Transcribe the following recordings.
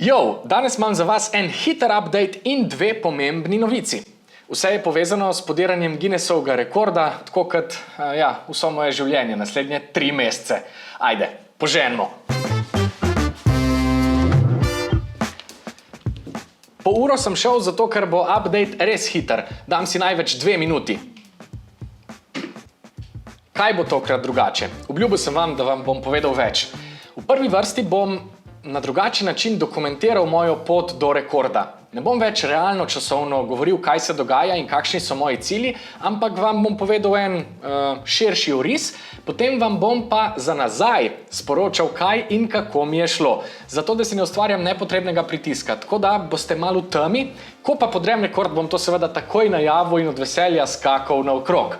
Jo, danes imam za vas en hiter update in dve pomembni novici. Vse je povezano s podiranjem Guinnessovega rekorda, tako kot vso moje življenje, naslednje 3 mesece. Ajde, poženimo! Po uro sem šel zato, ker bo update res hiter. Dam si največ 2 minuti. Kaj bo tokrat drugače? Obljubil sem vam, da vam bom povedal več. V prvi vrsti bom na drugačen način dokumentiral mojo pot do rekorda. Ne bom več realno časovno govoril, kaj se dogaja in kakšni so moji cilji, ampak vam bom povedal en širši oris, potem vam bom pa za nazaj sporočal, kaj in kako mi je šlo. Zato, da si ne ustvarjam nepotrebnega pritiska, tako da boste malo v temi, ko pa podrem rekord, bom to seveda takoj najavil in od veselja skakal naokrog.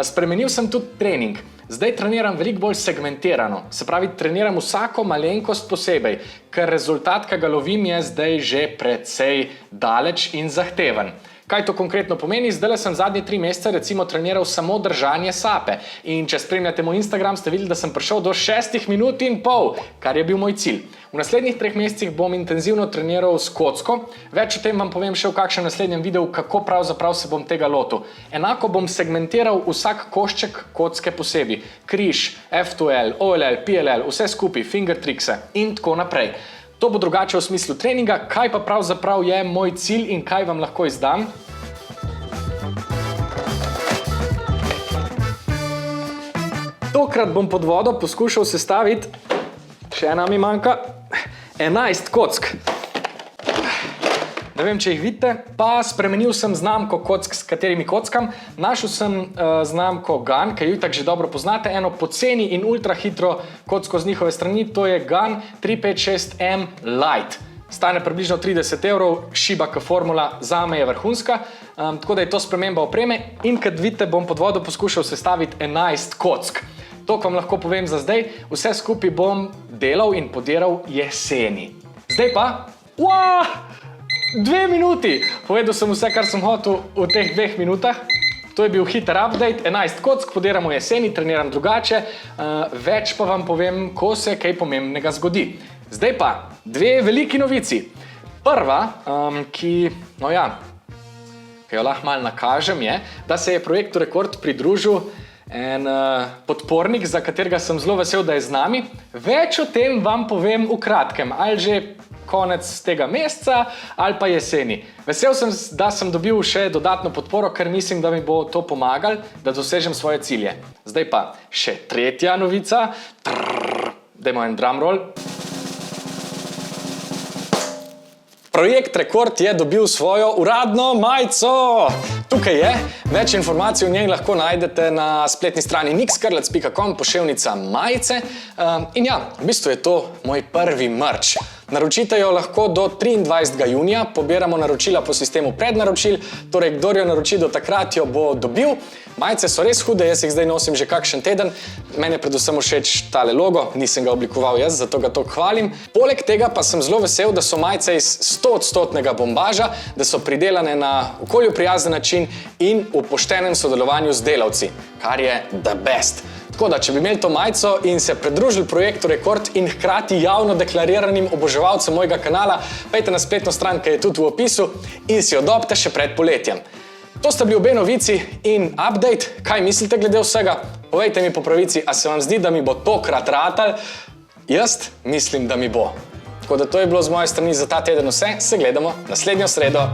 Spremenil sem tudi trening. Zdaj treniram veliko bolj segmentirano, se pravi, treniram vsako malenkost posebej, ker rezultat, ki ga lovim, je zdaj že precej daleč in zahteven. Kaj to konkretno pomeni? Zdaj sem zadnje 3 mesece recimo treniral samo držanje sape in če spremljate moj Instagram, ste videli, da sem prišel do 6 minut in pol, kar je bil moj cilj. V naslednjih 3 mesecih bom intenzivno treniral s kocko, več o tem vam povem še v kakšnem naslednjem videu, kako pravzaprav se bom tega lotil. Enako bom segmentiral vsak košček kocke posebej, križ, F2L, OLL, PLL, vse skupaj, finger trickse in tako naprej. To bo drugače v smislu treninga, kaj pa pravzaprav je moj cilj in kaj vam lahko izdam. Tokrat bom pod vodo poskušal sestaviti, še ena mi manjka, 11 kock. Ne vem, če jih vidite, pa spremenil sem znamko kock, s katerimi kockam. Našel sem znamko GAN, ki jo itak že dobro poznate, eno poceni in ultra hitro kocko z njihove strani, to je GAN 356M Lite. Stane približno 30 €, šibaka formula, zame je vrhunska, tako da je to sprememba opreme in kot vidite, bom pod vodo poskušal sestaviti 11 kock. To vam lahko povem za zdaj, vse skupaj bom delal in podiral jeseni. Zdaj pa, 2 minuti! Povedal sem vse, kar sem hotel v teh 2 minutah. To je bil hiter update, 11 kock, podiramo jeseni, treniram drugače, več pa vam povem, ko se kaj pomembnega zgodi. Zdaj pa, 2 veliki novici. Prva, ki jo lahko malo nakažem, je, da se je projektu Rekord pridružil en podpornik, za katerega sem zelo vesel, da je z nami. Več o tem vam povem v kratkem, ali že konec tega meseca ali pa jeseni. Vesel sem, da sem dobil še dodatno podporo, ker mislim, da mi bo to pomagalo, da dosežem svoje cilje. Zdaj pa še tretja novica. Dajmo en drumroll. Projekt Rekord je dobil svojo uradno majico. Tukaj je, več informacij o njej lahko najdete na spletni strani nixkrlec.com, poševnica majice. In ja, v bistvu je to moj prvi merch. Naročite jo lahko do 23. junija, pobiramo naročila po sistemu prednaročil, torej kdor jo naroči do takrat, jo bo dobil. Majice so res hude, jaz jih zdaj nosim že kakšen teden. Mene predvsem všeč tale logo, nisem ga oblikoval jaz, zato ga toliko hvalim. Poleg tega pa sem zelo vesel, da so majice iz 100% bombaža, da so pridelane na okolju prijazen način in v poštenem sodelovanju z delavci, kar je the best. Tako da, če bi imeli to majico in se pridružili projektu Rekord in hkrati javno deklariranim oboževalcem mojega kanala, pejte na spletno stran, ki je tudi v opisu in si jo dobite še pred poletjem. To sta bili obe novici in update. Kaj mislite glede vsega? Povejte mi po pravici, a se vam zdi, da mi bo tokrat ratal? Jaz mislim, da mi bo. Tako da to je bilo z moje strani za ta teden vse. Se gledamo naslednjo sredo.